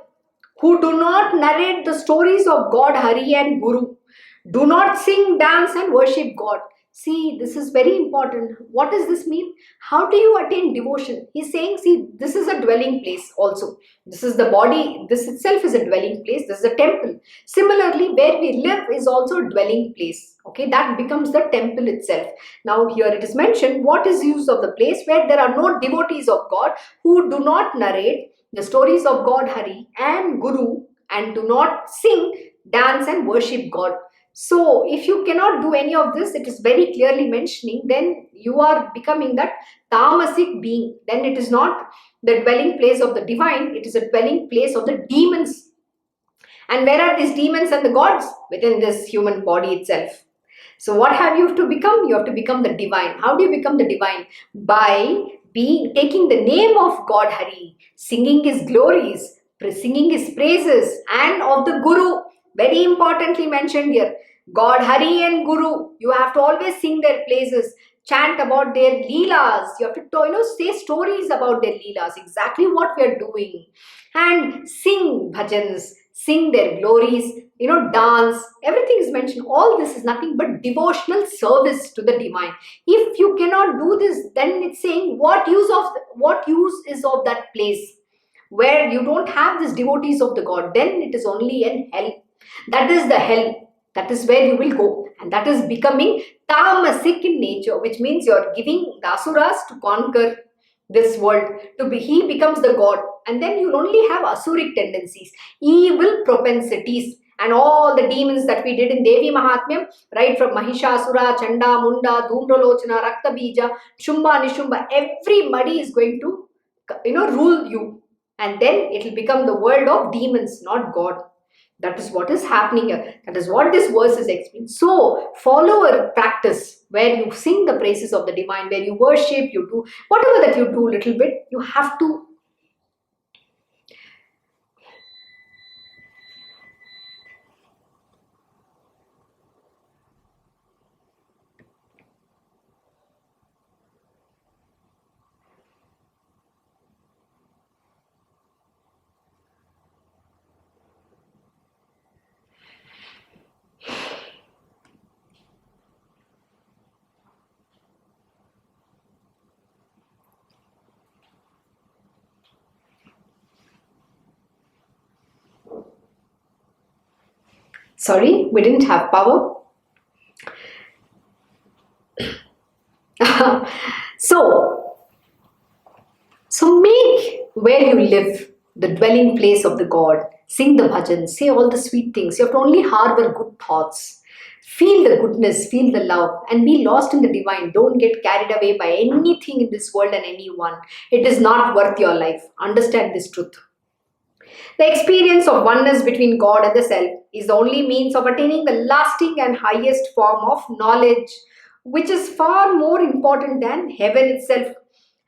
who do not narrate the stories of God, Hari and Guru, do not sing, dance and worship God? See, this is very important. What does this mean? How do you attain devotion? He's saying, see, this is a dwelling place also. This is the body. This itself is a dwelling place. This is a temple. Similarly, where we live is also a dwelling place. Okay, that becomes the temple itself. Now here it is mentioned, what is use of the place where there are no devotees of God who do not narrate the stories of God, Hari and Guru, and do not sing, dance and worship God. So if you cannot do any of this, it is very clearly mentioning, then you are becoming that tamasic being. Then it is not the dwelling place of the divine, it is a dwelling place of the demons. And where are these demons and the gods? Within this human body itself. So what have you to become? You have to become the divine. How do you become the divine? By taking the name of God Hari, singing his glories, singing his praises, and of the Guru. Very importantly mentioned here, God Hari and Guru. You have to always sing their praises, chant about their leelas. You have to say stories about their leelas, exactly what we are doing, and sing bhajans, sing their glories, dance. Everything is mentioned. All this is nothing but devotional service to the divine. If you cannot do this, then it's saying what use is of that place where you don't have these devotees of the God? Then it is only in hell. That is the hell. That is where you will go, and that is becoming tamasic in nature, which means you are giving the asuras to conquer this world. He becomes the God, and then you only have asuric tendencies, evil propensities, and all the demons that we did in Devi Mahatmyam, right from Mahishasura, Chanda, Munda, Dhumralochana, Raktabija, Shumba, Nishumba, everybody is going to rule you, and then it will become the world of demons, not God. That is what is happening here. That is what this verse is explaining. So, follow a practice where you sing the praises of the divine, where you worship, you do whatever that you do little bit, you have to Sorry, we didn't have power. So, make where you live the dwelling place of the God. Sing the bhajan, say all the sweet things. You have to only harbor good thoughts. Feel the goodness, feel the love, and be lost in the divine. Don't get carried away by anything in this world and anyone. It is not worth your life. Understand this truth. The experience of oneness between God and the self is the only means of attaining the lasting and highest form of knowledge, which is far more important than heaven itself.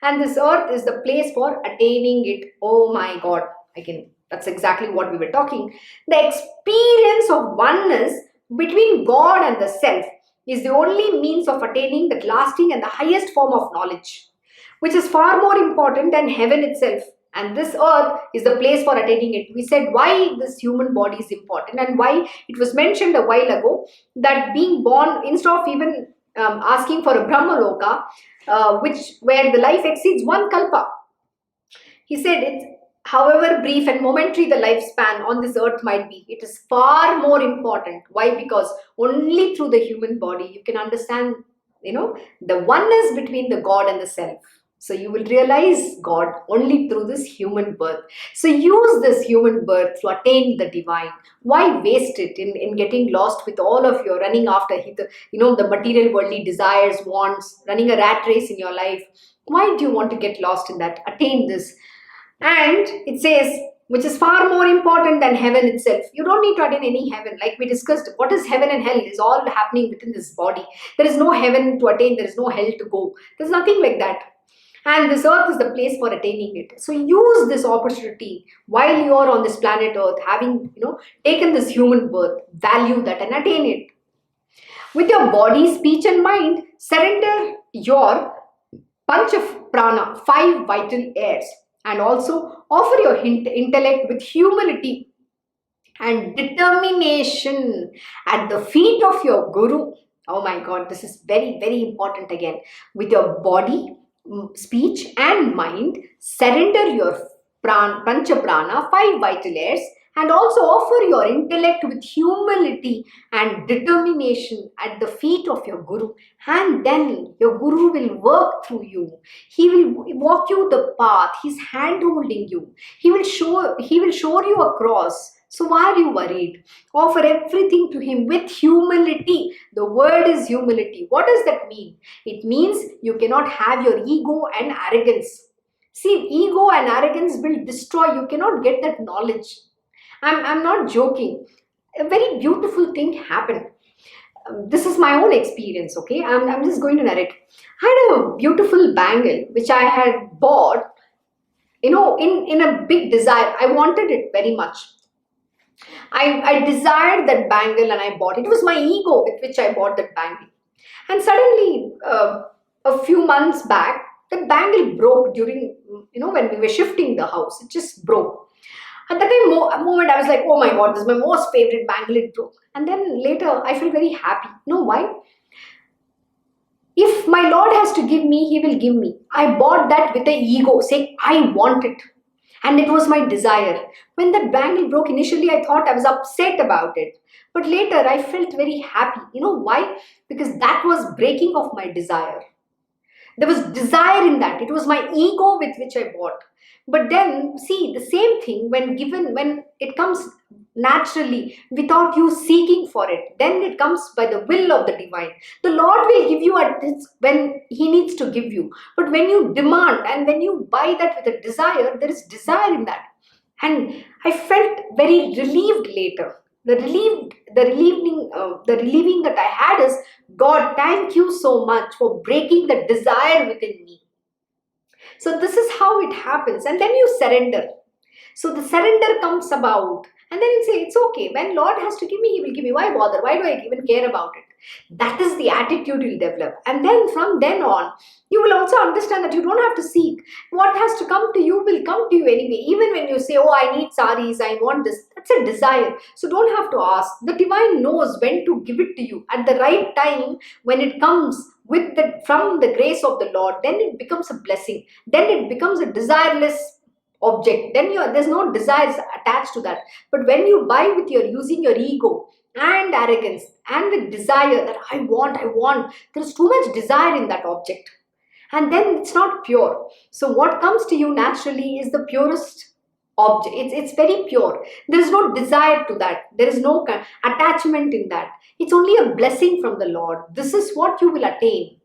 And this earth is the place for attaining it. Oh my God. Again, that's exactly what we were talking. The experience of oneness between God and the self is the only means of attaining that lasting and the highest form of knowledge, which is far more important than heaven itself. And this earth is the place for attaining it. We said why this human body is important and why it was mentioned a while ago that being born, instead of even asking for a Brahmaloka, where the life exceeds one kalpa. He said it's however brief and momentary the lifespan on this earth might be, it is far more important. Why? Because only through the human body you can understand, the oneness between the God and the self. So you will realize God only through this human birth. So use this human birth to attain the divine. Why waste it in getting lost with all of your running after the material worldly desires, wants, running a rat race in your life? Why do you want to get lost in that? Attain this. And it says, which is far more important than heaven itself. You don't need to attain any heaven. Like we discussed, what is heaven and hell is all happening within this body. There is no heaven to attain. There is no hell to go. There's nothing like that. And this earth is the place for attaining it. So use this opportunity while you are on this planet earth, having taken this human birth, value that and attain it. With your body, speech and mind, surrender your punch of prana, 5 vital airs, and also offer your intellect with humility and determination at the feet of your guru. Oh my God, this is very, very important again. With your body, speech and mind, surrender your pancha prana, 5 vital airs, and also offer your intellect with humility and determination at the feet of your guru. And then your guru will work through you. He will walk you the path. He's hand holding you. He will show you across. So why are you worried? Offer everything to him with humility. The word is humility. What does that mean? It means you cannot have your ego and arrogance. See, ego and arrogance will destroy. You cannot get that knowledge. I'm not joking. A very beautiful thing happened. This is my own experience, okay? I'm just going to narrate. I had a beautiful bangle which I had bought, in a big desire. I wanted it very much. I desired that bangle and I bought it. It was my ego with which I bought that bangle. And suddenly, a few months back, that bangle broke during, when we were shifting the house. It just broke. At that moment, I was like, oh my God, this is my most favorite bangle, it broke. And then later, I felt very happy. You know why? If my Lord has to give me, He will give me. I bought that with an ego, saying, I want it. And it was my desire. When that bangle broke, initially I thought I was upset about it. But later I felt very happy. You know why? Because that was breaking of my desire. There was desire in that. It was my ego with which I bought. But then, see, the same thing when it comes naturally without you seeking for it, then it comes by the will of the divine. The Lord will give you when He needs to give you. But when you demand and when you buy that with a desire, there is desire in that. And I felt very relieved later. The relieving that I had is, God, thank you so much for breaking the desire within me. So this is how it happens. And then you surrender. So the surrender comes about. And then you say, it's okay. When Lord has to give me, He will give me. Why bother? Why do I even care about it? That is the attitude you'll develop. And then from then on, you will also understand that you don't have to seek. What has to come to you will come to you anyway. Even when you say, oh, I need saris, I want this. That's a desire. So don't have to ask. The divine knows when to give it to you. At the right time, when it comes from the grace of the Lord, then it becomes a blessing. Then it becomes a desireless object, then there's no desires attached to that. But when you buy with your using your ego and arrogance and with desire that I want, there's too much desire in that object, and then it's not pure. So what comes to you naturally is the purest object. It's very pure. There is no desire to that. There is no attachment in that. It's only a blessing from the Lord. This is what you will attain.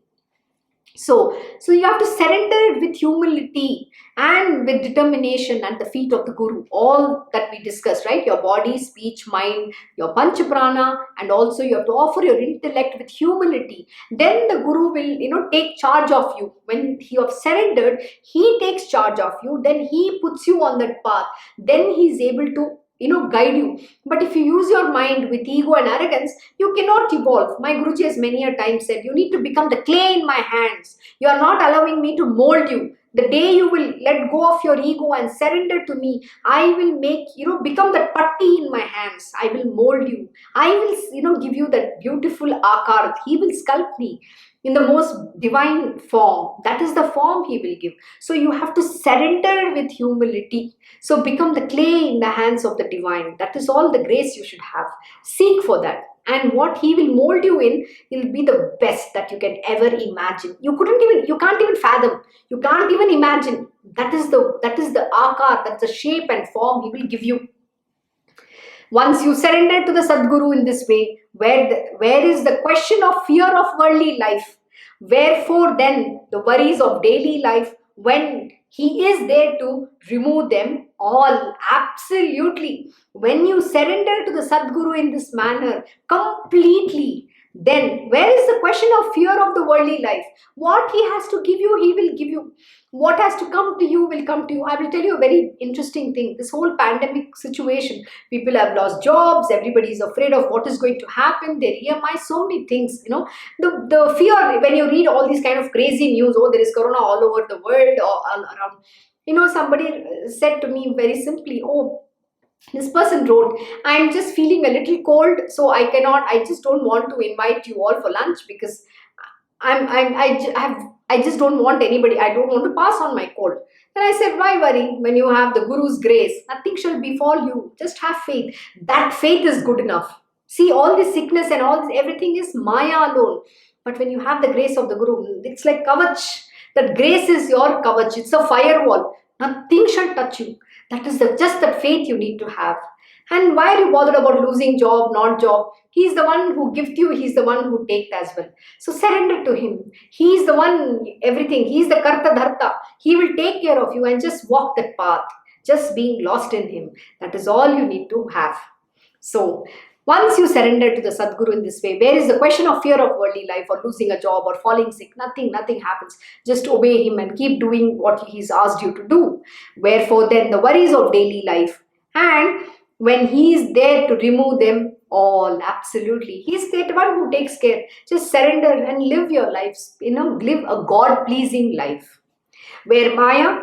So you have to surrender it with humility and with determination at the feet of the Guru. All that we discussed, right? Your body, speech, mind, your panchaprana, and also you have to offer your intellect with humility. Then the Guru will, take charge of you. When you have surrendered, he takes charge of you. Then he puts you on that path. Then he is able to guide you. But if you use your mind with ego and arrogance, you cannot evolve. My Guruji has many a time said, you need to become the clay in my hands. You are not allowing me to mold you. The day you will let go of your ego and surrender to me, I will make, become that patti in my hands. I will mold you. I will, give you that beautiful akar. He will sculpt me in the most divine form. That is the form he will give. So you have to surrender with humility. So become the clay in the hands of the divine. That is all the grace you should have. Seek for that. And what he will mold you in will be the best that you can ever imagine. You can't even fathom. You can't even imagine. That is the akar, that's the shape and form he will give you. Once you surrender to the Sadguru in this way, where is the question of fear of worldly life? Wherefore then the worries of daily life, when he is there to remove them all? Absolutely. When you surrender to the Sadguru in this manner completely, then where is the question of fear of the worldly life? What he has to give you, he will give you. What has to come to you will come to you. I will tell you a very interesting thing. This whole pandemic situation, people have lost jobs, everybody is afraid of what is going to happen, their EMI, so many things, the fear when you read all these kind of crazy news, there is corona all over the world or all around. Somebody said to me very simply, this person wrote, I'm just feeling a little cold, so I just don't want to invite you all for lunch because I just don't want anybody, I don't want to pass on my cold. Then I said, why worry? When you have the Guru's grace, nothing shall befall you. Just have faith. That faith is good enough. See, all this sickness and everything is Maya alone. But when you have the grace of the Guru, it's like kavach. That grace is your kavach. It's a firewall. Nothing shall touch you. That is just that faith you need to have. And why are you bothered about losing job, not job? He's the one who gives you, he's the one who takes as well. So surrender to him. He's the one, everything. He's the Karta Dharta. He will take care of you and just walk that path. Just being lost in him. That is all you need to have. So once you surrender to the Sadguru in this way, where is the question of fear of worldly life or losing a job or falling sick? Nothing happens. Just obey him and keep doing what he's asked you to do. Wherefore then the worries of daily life, and when he is there to remove them all, absolutely. He's the one who takes care. Just surrender and live your lives. Live a God-pleasing life. Where Maya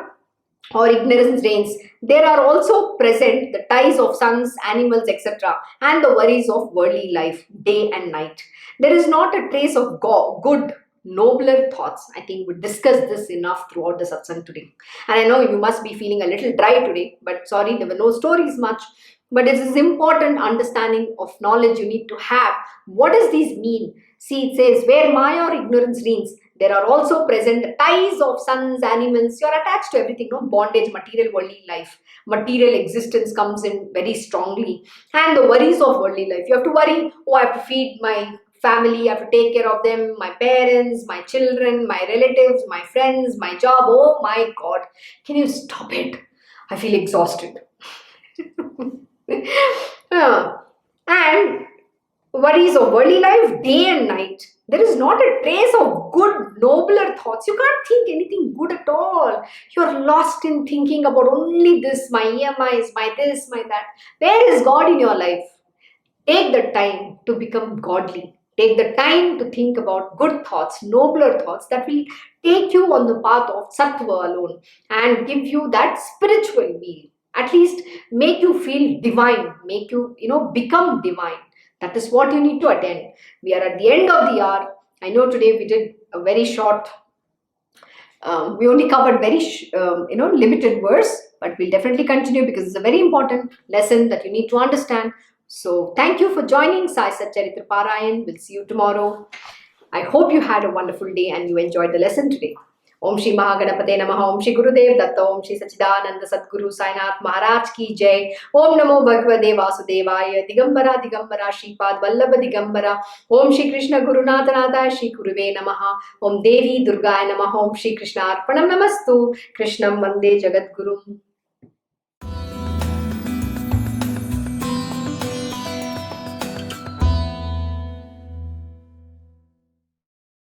or ignorance reigns, there are also present the ties of sons, animals, etc. and the worries of worldly life, day and night. There is not a trace of good, nobler thoughts. I think we discussed this enough throughout the satsang today. And I know you must be feeling a little dry today, but sorry, there were no stories much. But it is important understanding of knowledge you need to have. What does these mean? See, it says, where Maya or ignorance reigns, there are also present the ties of sons, animals. You are attached to everything, bondage, material, worldly life. Material existence comes in very strongly. And the worries of worldly life. You have to worry, I have to feed my family, I have to take care of them, my parents, my children, my relatives, my friends, my job. Oh my God, can you stop it? I feel exhausted. And worries of worldly life, day and night. There is not a trace of good, nobler thoughts. You can't think anything good at all. You're lost in thinking about only this, my EMIs, my this, my that. Where is God in your life? Take the time to become godly. Take the time to think about good thoughts, nobler thoughts that will take you on the path of sattva alone and give you that spiritual meal. At least make you feel divine, make you, become divine. That is what you need to attend. We are at the end of the hour. I know today we did a very short, we only covered very, limited verse, but we'll definitely continue because it's a very important lesson that you need to understand. So thank you for joining Sai Satcharita Parayan. We'll see you tomorrow. I hope you had a wonderful day and you enjoyed the lesson today. Om Shri Mahaganapate Namaha. Om Shri Gurudev Datta. Om Shri Sachidananda Sadguru Sainath Maharaj Ki Jai. Om Namo Bhagavate Vasudevaya. Digambara Digambara Shripad Vallabha Digambara. Om Shri Krishna Gurunath Natha Shri Guruve Namaha. Om Devi Durgaya Namaha. Om Shri Krishna Arpanam Namastu. Krishnam Vande Jagat Gurum.